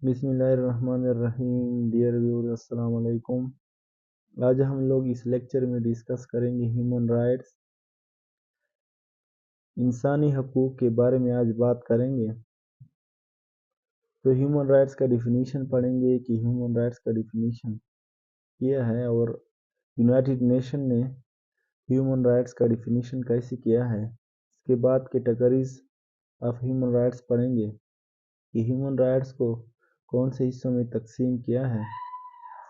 بسم اللہ الرحمن الرحیم۔ ڈیئر ویور، السلام علیکم۔ آج ہم لوگ اس لیکچر میں ڈسکس کریں گے ہیومن رائٹس، انسانی حقوق کے بارے میں آج بات کریں گے۔ تو ہیومن رائٹس کا ڈیفینیشن پڑھیں گے کہ ہیومن رائٹس کا ڈیفینیشن کیا ہے اور یونائٹڈ نیشن نے ہیومن رائٹس کا ڈیفینیشن کیسے کیا ہے۔ اس کے بعد کیٹیگریز آف ہیومن رائٹس پڑھیں گے کہ ہیومن رائٹس کو کون سے حصوں میں تقسیم کیا ہے۔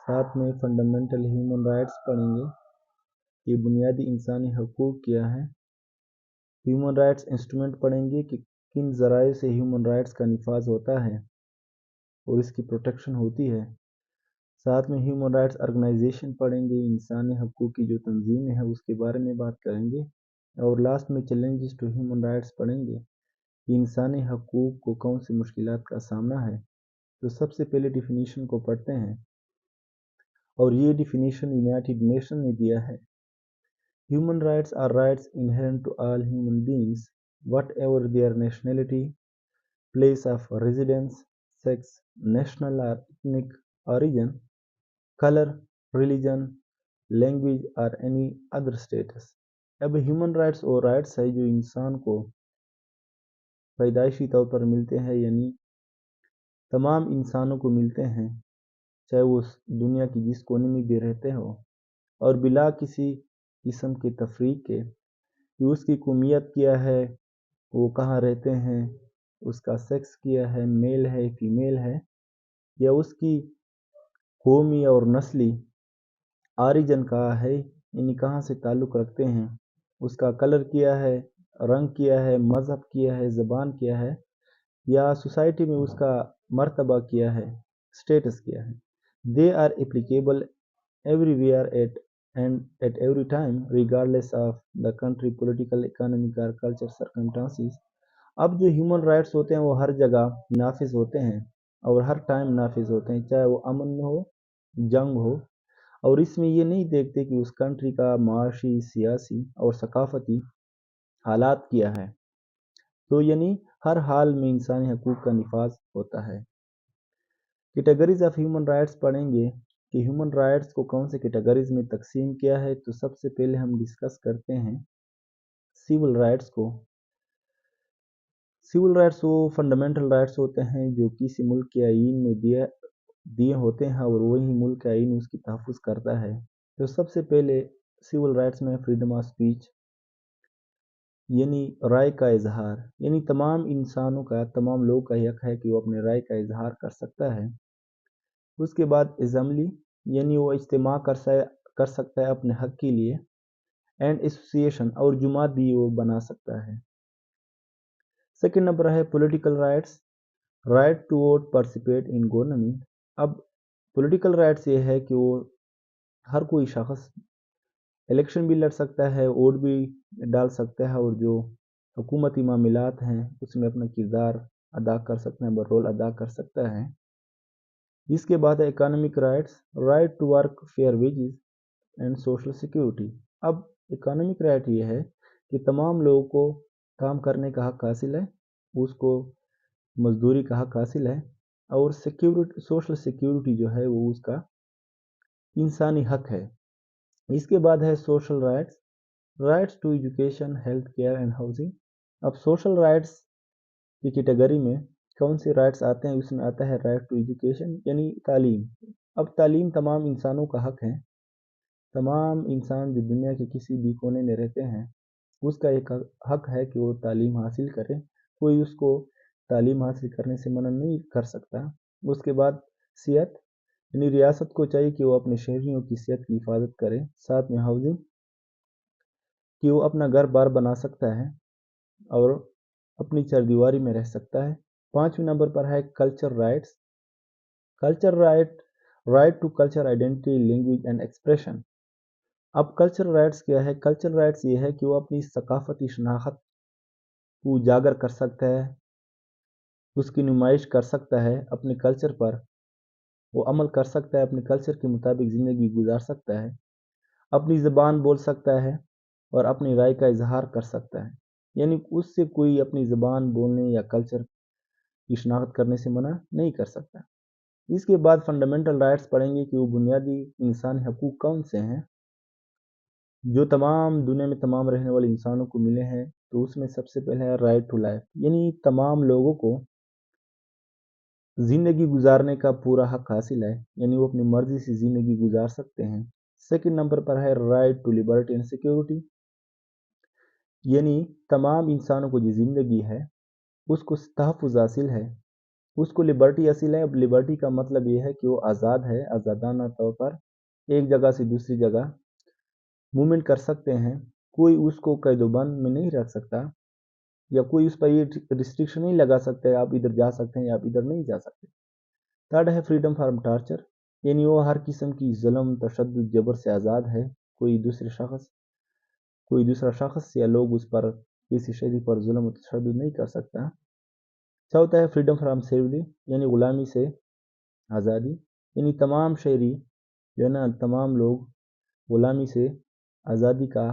ساتھ میں فنڈامنٹل ہیومن رائٹس پڑھیں گے کہ بنیادی انسانی حقوق کیا ہے۔ ہیومن رائٹس انسٹرومنٹ پڑھیں گے کہ کن ذرائع سے ہیومن رائٹس کا نفاذ ہوتا ہے اور اس کی پروٹیکشن ہوتی ہے۔ ساتھ میں ہیومن رائٹس آرگنائزیشن پڑھیں گے، انسانی حقوق کی جو تنظیم ہے اس کے بارے میں بات کریں گے۔ اور لاسٹ میں چیلنجز ٹو ہیومن رائٹس پڑھیں گے کہ انسانی حقوق کو کون سی مشکلات کا سامنا ہے۔ تو سب سے پہلے ڈیفینیشن کو پڑھتے ہیں، اور یہ ڈیفینیشن یونائٹڈ نیشن نے دیا ہے۔ Human rights are rights inherent to all human beings, whatever their nationality, place of residence, sex, national or ethnic origin, color, religion, language or any other status۔ اب human rights وہ rights ہے جو انسان کو پیدائشی طور پر ملتے ہیں، یعنی تمام انسانوں کو ملتے ہیں، چاہے وہ دنیا کی جس کونے میں بھی رہتے ہو، اور بلا کسی قسم کے تفریق کے کہ اس کی قومیت کیا ہے، وہ کہاں رہتے ہیں، اس کا سیکس کیا ہے، میل ہے فیمیل ہے، یا اس کی قومی اور نسلی آریجن کہاں ہے، یعنی کہاں سے تعلق رکھتے ہیں، اس کا کلر کیا ہے، رنگ کیا ہے، مذہب کیا ہے، زبان کیا ہے، یا سوسائٹی میں اس کا مرتبہ کیا ہے، اسٹیٹس کیا ہے۔ They are applicable everywhere at every time regardless of the country, political, economic or cultural circumstances۔ اب جو ہیومن رائٹس ہوتے ہیں وہ ہر جگہ نافذ ہوتے ہیں اور ہر ٹائم نافذ ہوتے ہیں، چاہے وہ امن میں ہو، جنگ ہو، اور اس میں یہ نہیں دیکھتے کہ اس کنٹری کا معاشی، سیاسی اور ثقافتی حالات کیا ہے۔ تو یعنی ہر حال میں انسانی حقوق کا نفاذ ہوتا ہے۔ کیٹیگریز آف ہیومن رائٹس پڑھیں گے کہ ہیومن رائٹس کو کون سے کیٹیگریز میں تقسیم کیا ہے۔ تو سب سے پہلے ہم ڈسکس کرتے ہیں سول رائٹس کو۔ سول رائٹس وہ فنڈامنٹل رائٹس ہوتے ہیں جو کسی ملک کے آئین میں دیے ہوتے ہیں، اور وہی ملک کا آئین اس کی تحفظ کرتا ہے۔ تو سب سے پہلے سول رائٹس میں فریڈم آف اسپیچ، یعنی رائے کا اظہار، یعنی تمام انسانوں کا، تمام لوگوں کا حق ہے کہ وہ اپنے رائے کا اظہار کر سکتا ہے۔ اس کے بعد اسمبلی، یعنی وہ اجتماع کر سکتا ہے اپنے حق کے لیے۔ اینڈ ایسوسیشن، اور جماعت بھی وہ بنا سکتا ہے۔ سیکنڈ نمبر ہے political rights, right to vote, participate in government. اب پولیٹیکل رائٹس یہ ہے کہ وہ ہر کوئی شخص الیکشن بھی لڑ سکتا ہے، ووٹ بھی ڈال سکتا ہے، اور جو حکومتی معاملات ہیں اس میں اپنا کردار ادا کر سکتا ہے، رول ادا کر سکتا ہے۔ اس کے بعد ہے economic rights, right to work, fair wages and social security. اب اکانومک رائٹ یہ ہے کہ تمام لوگوں کو کام کرنے کا حق حاصل ہے، اس کو مزدوری کا حق حاصل ہے، اور سوشل سیکیورٹی جو ہے وہ اس کا انسانی حق ہے۔ اس کے بعد ہے social rights, rights to education, health care and housing. اب سوشل رائٹس کی کیٹیگری میں کون سے رائٹس آتے ہیں؟ اس میں آتا ہے رائٹ ٹو ایجوکیشن، یعنی تعلیم۔ اب تعلیم تمام انسانوں کا حق ہے، تمام انسان جو دنیا کے کسی بھی کونے میں رہتے ہیں اس کا ایک حق ہے کہ وہ تعلیم حاصل کرے، کوئی اس کو تعلیم حاصل کرنے سے منع نہیں کر سکتا۔ اس کے بعد صحت، یعنی ریاست کو چاہیے کہ وہ اپنے شہریوں کی صحت کی حفاظت کرے۔ ساتھ میں ہاؤسنگ، کہ وہ اپنا گھر بار بنا سکتا ہے اور اپنی چاردیواری میں رہ سکتا ہے۔ پانچویں نمبر پر ہے culture rights, culture right to culture, identity, language and expression. اب کلچر رائٹس کیا ہے؟ کلچر رائٹس یہ ہے کہ وہ اپنی ثقافتی شناخت کو اجاگر کر سکتا ہے، اس کی نمائش کر سکتا ہے، اپنے کلچر پر وہ عمل کر سکتا ہے، اپنے کلچر کے مطابق زندگی گزار سکتا ہے، اپنی زبان بول سکتا ہے اور اپنی رائے کا اظہار کر سکتا ہے۔ یعنی اس سے کوئی اپنی زبان بولنے یا کلچر کی شناخت کرنے سے منع نہیں کر سکتا۔ اس کے بعد فنڈامنٹل رائٹس پڑھیں گے کہ وہ بنیادی انسانی حقوق کون سے ہیں جو تمام دنیا میں تمام رہنے والے انسانوں کو ملے ہیں. تو اس میں سب سے پہلے ہے رائٹ ٹو لائف، یعنی تمام لوگوں کو زندگی گزارنے کا پورا حق حاصل ہے، یعنی وہ اپنی مرضی سے زندگی گزار سکتے ہیں. سیکنڈ نمبر پر ہے right to liberty and security, یعنی تمام انسانوں کو جو زندگی ہے اس کو تحفظ حاصل ہے، اس کو لبرٹی حاصل ہے. اب لبرٹی کا مطلب یہ ہے کہ وہ آزاد ہے، آزادانہ طور پر ایک جگہ سے دوسری جگہ موومنٹ کر سکتے ہیں. کوئی اس کو قید و بند میں نہیں رکھ سکتا، یا کوئی اس پر یہ ریسٹرکشن نہیں لگا سکتا ہے آپ ادھر جا سکتے ہیں یا آپ ادھر نہیں جا سکتے. تھرڈ ہے فریڈم فرام ٹارچر، یعنی وہ ہر قسم کی ظلم، تشدد، جبر سے آزاد ہے. کوئی دوسرا شخص یا لوگ اس پر کسی شہری پر ظلم و تشدد نہیں کر سکتا. چوتھا ہے فریڈم فرام سلیوری، یعنی غلامی سے آزادی، یعنی تمام شہری جو ہے نا، تمام لوگ غلامی سے آزادی کا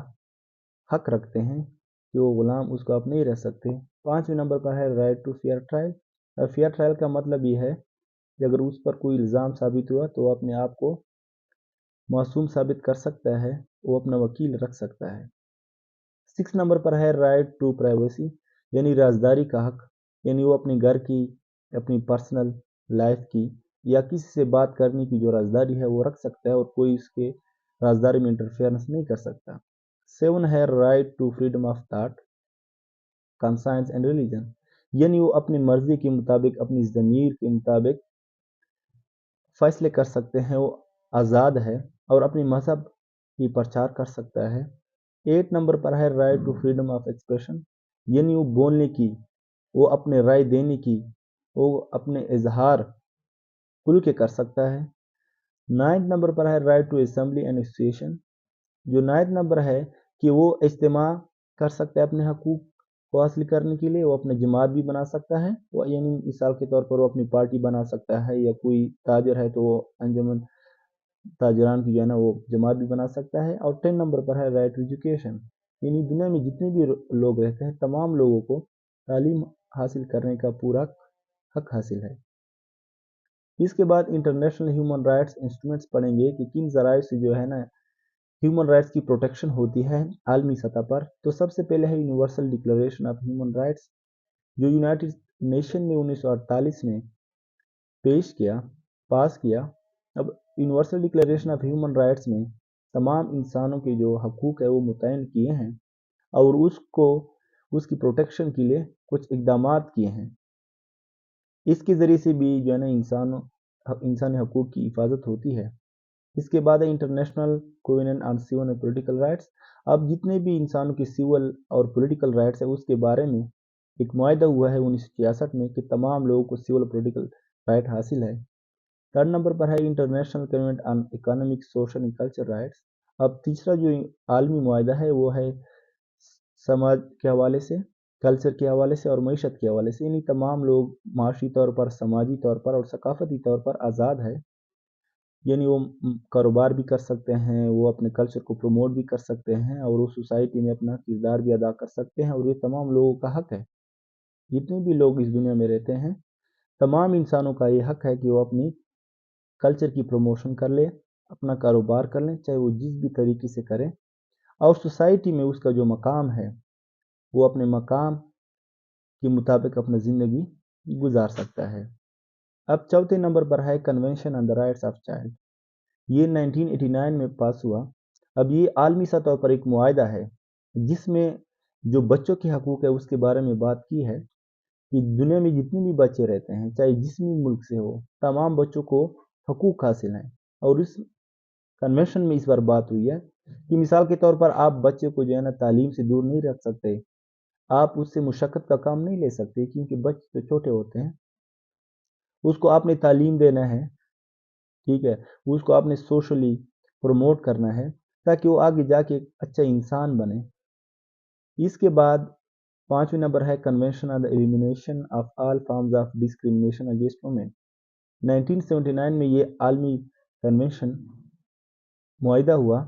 حق رکھتے ہیں کہ وہ غلام اس کو آپ نہیں رہ سکتے. پانچویں نمبر پر ہے رائٹ ٹو فیئر ٹرائل. اور فیئر ٹرائل کا مطلب یہ ہے کہ اگر اس پر کوئی الزام ثابت ہوا تو وہ اپنے آپ کو معصوم ثابت کر سکتا ہے، وہ اپنا وکیل رکھ سکتا ہے. سکس نمبر پر ہے رائٹ ٹو پرائیویسی، یعنی رازداری کا حق، یعنی وہ اپنے گھر کی، اپنی پرسنل لائف کی یا کسی سے بات کرنے کی جو رازداری ہے وہ رکھ سکتا ہے اور کوئی اس کے رازداری میں انٹرفیئرنس نہیں کر سکتا. 7 ہے right to freedom of thought, conscience and religion, یعنی وہ اپنی مرضی کے مطابق، اپنی ضمیر کے مطابق فیصلے کر سکتے ہیں، وہ آزاد ہے اور اپنی مذہب کی پرچار کر سکتا ہے. 8 نمبر پر ہے right to freedom of expression, یعنی وہ بولنے کی، وہ اپنے رائے دینے کی، وہ اپنے اظہار کھل کے کر سکتا ہے. 9 نمبر پر ہے right to assembly and association, جو 9 نمبر ہے کہ وہ اجتماع کر سکتا ہے اپنے حقوق کو حاصل کرنے کے لیے. وہ اپنے جماعت بھی بنا سکتا ہے، وہ یعنی مثال کے طور پر وہ اپنی پارٹی بنا سکتا ہے، یا کوئی تاجر ہے تو وہ انجمن تاجران کی جو ہے نا وہ جماعت بھی بنا سکتا ہے. اور 10 نمبر پر ہے رائٹ ٹو ایجوکیشن، یعنی دنیا میں جتنے بھی لوگ رہتے ہیں تمام لوگوں کو تعلیم حاصل کرنے کا پورا حق حاصل ہے. اس کے بعد انٹرنیشنل ہیومن رائٹس انسٹرومنٹس پڑھیں گے کہ کن ذرائع سے جو ہے نا ہیومن رائٹس کی پروٹیکشن ہوتی ہے عالمی سطح پر. تو سب سے پہلے ہے universal declaration of human rights, جو یونائٹڈ نیشن نے 1948 میں پاس کیا. اب universal declaration of human rights میں تمام انسانوں کے جو حقوق ہے وہ متعین کیے ہیں اور اس کی پروٹیکشن کے لیے کچھ اقدامات کیے ہیں. اس کے ذریعے سے بھی جو ہے نا انسانی حقوق کی حفاظت ہوتی ہے. اس کے بعد ہے international covenant on civil and political rights. اب جتنے بھی انسانوں کی سیول اور پولیٹیکل رائٹس ہے اس کے بارے میں ایک معاہدہ ہوا ہے 1966 میں کہ تمام لوگوں کو سیول اور پولیٹیکل رائٹ حاصل ہے. 3rd نمبر پر ہے international covenant on economic, social and culture rights. اب تیسرا جو عالمی معاہدہ ہے وہ ہے سماج کے حوالے سے، کلچر کے حوالے سے اور معیشت کے حوالے سے، یعنی تمام لوگ معاشی طور پر، سماجی طور پر اور ثقافتی طور پر آزاد ہے، یعنی وہ کاروبار بھی کر سکتے ہیں، وہ اپنے کلچر کو پروموٹ بھی کر سکتے ہیں اور وہ سوسائٹی میں اپنا کردار بھی ادا کر سکتے ہیں. اور یہ تمام لوگوں کا حق ہے، جتنے بھی لوگ اس دنیا میں رہتے ہیں تمام انسانوں کا یہ حق ہے کہ وہ اپنی کلچر کی پروموشن کر لے، اپنا کاروبار کر لیں، چاہے وہ جس بھی طریقے سے کریں، اور سوسائٹی میں اس کا جو مقام ہے وہ اپنے مقام کے مطابق اپنا زندگی گزار سکتا ہے. اب چوتھے نمبر پر ہے convention on the rights of child, یہ 1989 میں پاس ہوا. اب یہ عالمی سطح پر ایک معاہدہ ہے جس میں جو بچوں کے حقوق ہے اس کے بارے میں بات کی ہے کہ دنیا میں جتنے بھی بچے رہتے ہیں چاہے جس بھی ملک سے ہو، تمام بچوں کو حقوق حاصل ہیں. اور اس کنونشن میں اس بار بات ہوئی ہے کہ مثال کے طور پر آپ بچے کو جو ہے نا تعلیم سے دور نہیں رکھ سکتے، آپ اس سے مشقت کا کام نہیں لے سکتے کیونکہ بچے تو چھوٹے ہوتے ہیں، اس کو آپ نے تعلیم دینا ہے، ٹھیک ہے، اس کو آپ نے سوشلی پروموٹ کرنا ہے تاکہ وہ آگے جا کے ایک اچھا انسان بنے. اس کے بعد 5ویں نمبر ہے convention on the elimination of all forms of discrimination against women. 1979 میں یہ عالمی کنونشن معاہدہ ہوا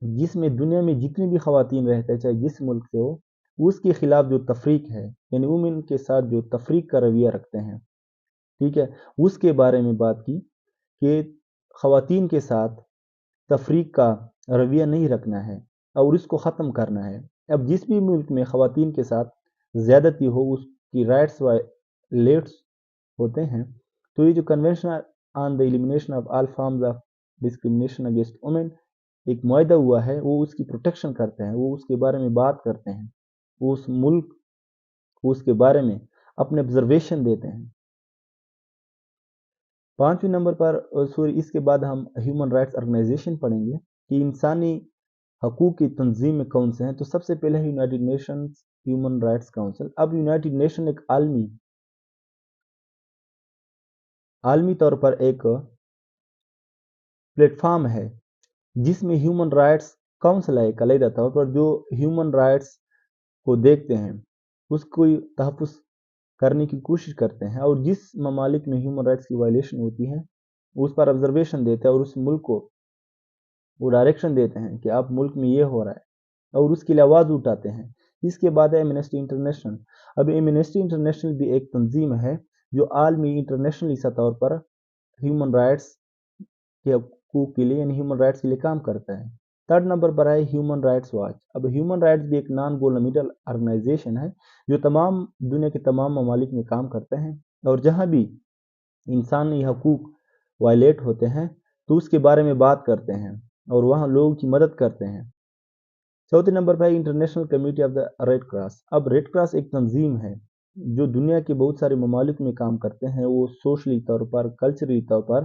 جس میں دنیا میں جتنی بھی خواتین رہتے ہیں چاہے جس ملک سے ہو، اس کے خلاف جو تفریق ہے، یعنی وومن کے ساتھ جو تفریق کا رویہ رکھتے ہیں ٹھیک ہے، اس کے بارے میں بات کی کہ خواتین کے ساتھ تفریق کا رویہ نہیں رکھنا ہے اور اس کو ختم کرنا ہے۔ اب جس بھی ملک میں خواتین کے ساتھ زیادتی ہو اس کی رائٹس وائلیٹس ہوتے ہیں، تو یہ جو convention on the elimination of all forms of discrimination against women ایک معاہدہ ہوا ہے، وہ اس کی پروٹیکشن کرتے ہیں، وہ اس کے بارے میں بات کرتے ہیں، وہ اس ملک کو اس کے بارے میں اپنے آبزرویشن دیتے ہیں۔ 5ویں نمبر پر اس کے بعد ہم ہیومن رائٹس آرگنائزیشن پڑھیں گے کہ انسانی حقوق کی تنظیم میں کون سے ہیں۔ تو سب سے پہلے United nations human rights council. اب یونائٹڈ نیشن ایک عالمی طور پر ایک پلیٹ فارم ہے جس میں ہیومن رائٹس کاؤنسل ہے ایک علیحدہ طور پر، جو ہیومن رائٹس کو دیکھتے ہیں، اس کو تحفظ کرنے کی کوشش کرتے ہیں، اور جس ممالک میں ہیومن رائٹس کی وائلیشن ہوتی ہے اس پر آبزرویشن دیتے ہیں اور اس ملک کو وہ ڈائریکشن دیتے ہیں کہ آپ ملک میں یہ ہو رہا ہے اور اس کے لیے آواز اٹھاتے ہیں۔ اس کے بعد ہے ایمنسٹی انٹرنیشنل۔ اب ایمنسٹی انٹرنیشنل بھی ایک تنظیم ہے جو عالمی انٹرنیشنل طور پر ہیومن رائٹس کے حقوق کے لیے یعنی ہیومن رائٹس کے لیے کام کرتا ہے۔ 3rd نمبر پر ہے ہیومن رائٹس واچ۔ اب ہیومن رائٹس بھی ایک نان گورنمنٹل آرگنائزیشن ہے جو تمام دنیا کے تمام ممالک میں کام کرتے ہیں، اور جہاں بھی انسانی حقوق وائلیٹ ہوتے ہیں تو اس کے بارے میں بات کرتے ہیں اور وہاں لوگوں کی مدد کرتے ہیں۔ 4تھے نمبر پر ہے international committee of the red cross. اب ریڈ کراس ایک تنظیم ہے جو دنیا کے بہت سارے ممالک میں کام کرتے ہیں، وہ سوشلی طور پر، کلچرلی طور پر،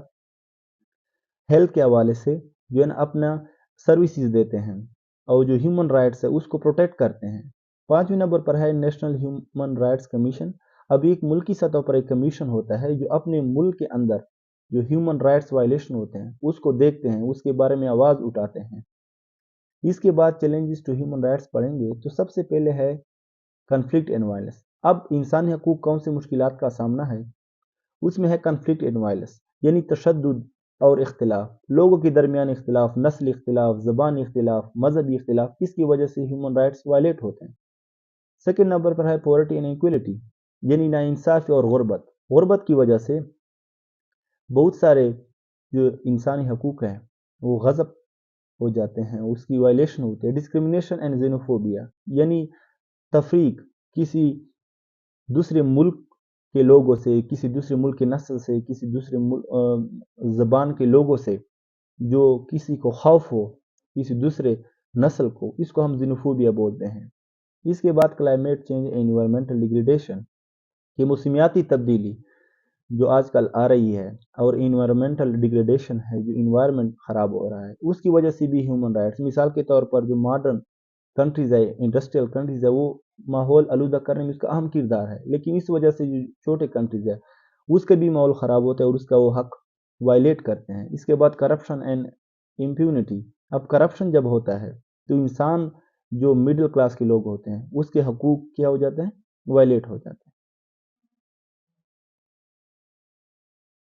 ہیلتھ کے حوالے سے جو ہے نا اپنا سروسز دیتے ہیں اور جو ہیومن رائٹس ہے اس کو پروٹیکٹ کرتے ہیں۔ 5ویں نمبر پر ہے نیشنل ہیومن رائٹس کمیشن۔ اب ایک ملکی سطح پر ایک کمیشن ہوتا ہے جو اپنے ملک کے اندر جو ہیومن رائٹس وائلیشن ہوتے ہیں اس کو دیکھتے ہیں، اس کے بارے میں آواز اٹھاتے ہیں۔ اس کے بعد چیلنجز ٹو ہیومن رائٹس پڑھیں گے تو سب سے پہلے ہے کنفلکٹ اینڈ وائلنس۔ اب انسانی حقوق کون سے مشکلات کا سامنا ہے؟ اس میں ہے کنفلکٹ اینڈ وائلنس، یعنی تشدد اور اختلاف، لوگوں کے درمیان اختلاف، نسلی اختلاف، زبانی اختلاف، مذہبی اختلاف، اس کی وجہ سے ہیومن رائٹس وائلیٹ ہوتے ہیں۔ 2nd نمبر پر ہے پاورٹی اینڈ انیکویلٹی، یعنی ناانصافی اور غربت۔ غربت کی وجہ سے بہت سارے جو انسانی حقوق ہیں وہ غصب ہو جاتے ہیں، اس کی وائلیشن ہوتی ہے۔ ڈسکرمنیشن اینڈ زینوفوبیا، یعنی تفریق کسی دوسرے ملک کے لوگوں سے، کسی دوسرے ملک کے نسل سے، کسی دوسرے زبان کے لوگوں سے، جو کسی کو خوف ہو کسی دوسرے نسل کو، اس کو ہم زینوفوبیا بولتے ہیں۔ اس کے بعد climate change and environmental degradation, کہ موسمیاتی تبدیلی جو آج کل آ رہی ہے اور انوائرمنٹل ڈیگریڈیشن ہے، جو انوائرمنٹ خراب ہو رہا ہے، اس کی وجہ سے بھی ہیومن رائٹس، مثال کے طور پر جو ماڈرن کنٹریز ہے، انڈسٹریل کنٹریز ہے، وہ ماحول آلودہ کرنے میں اس کا اہم کردار ہے، لیکن اس وجہ سے جو چھوٹے کنٹریز ہے اس کا بھی ماحول خراب ہوتا ہے اور اس کا وہ حق وائلیٹ کرتے ہیں۔ اس کے بعد کرپشن اینڈ امپیونٹی۔ اب کرپشن جب ہوتا ہے تو انسان جو مڈل کلاس کے لوگ ہوتے ہیں اس کے حقوق کیا ہو جاتے ہیں؟ وائلیٹ ہو جاتے ہیں۔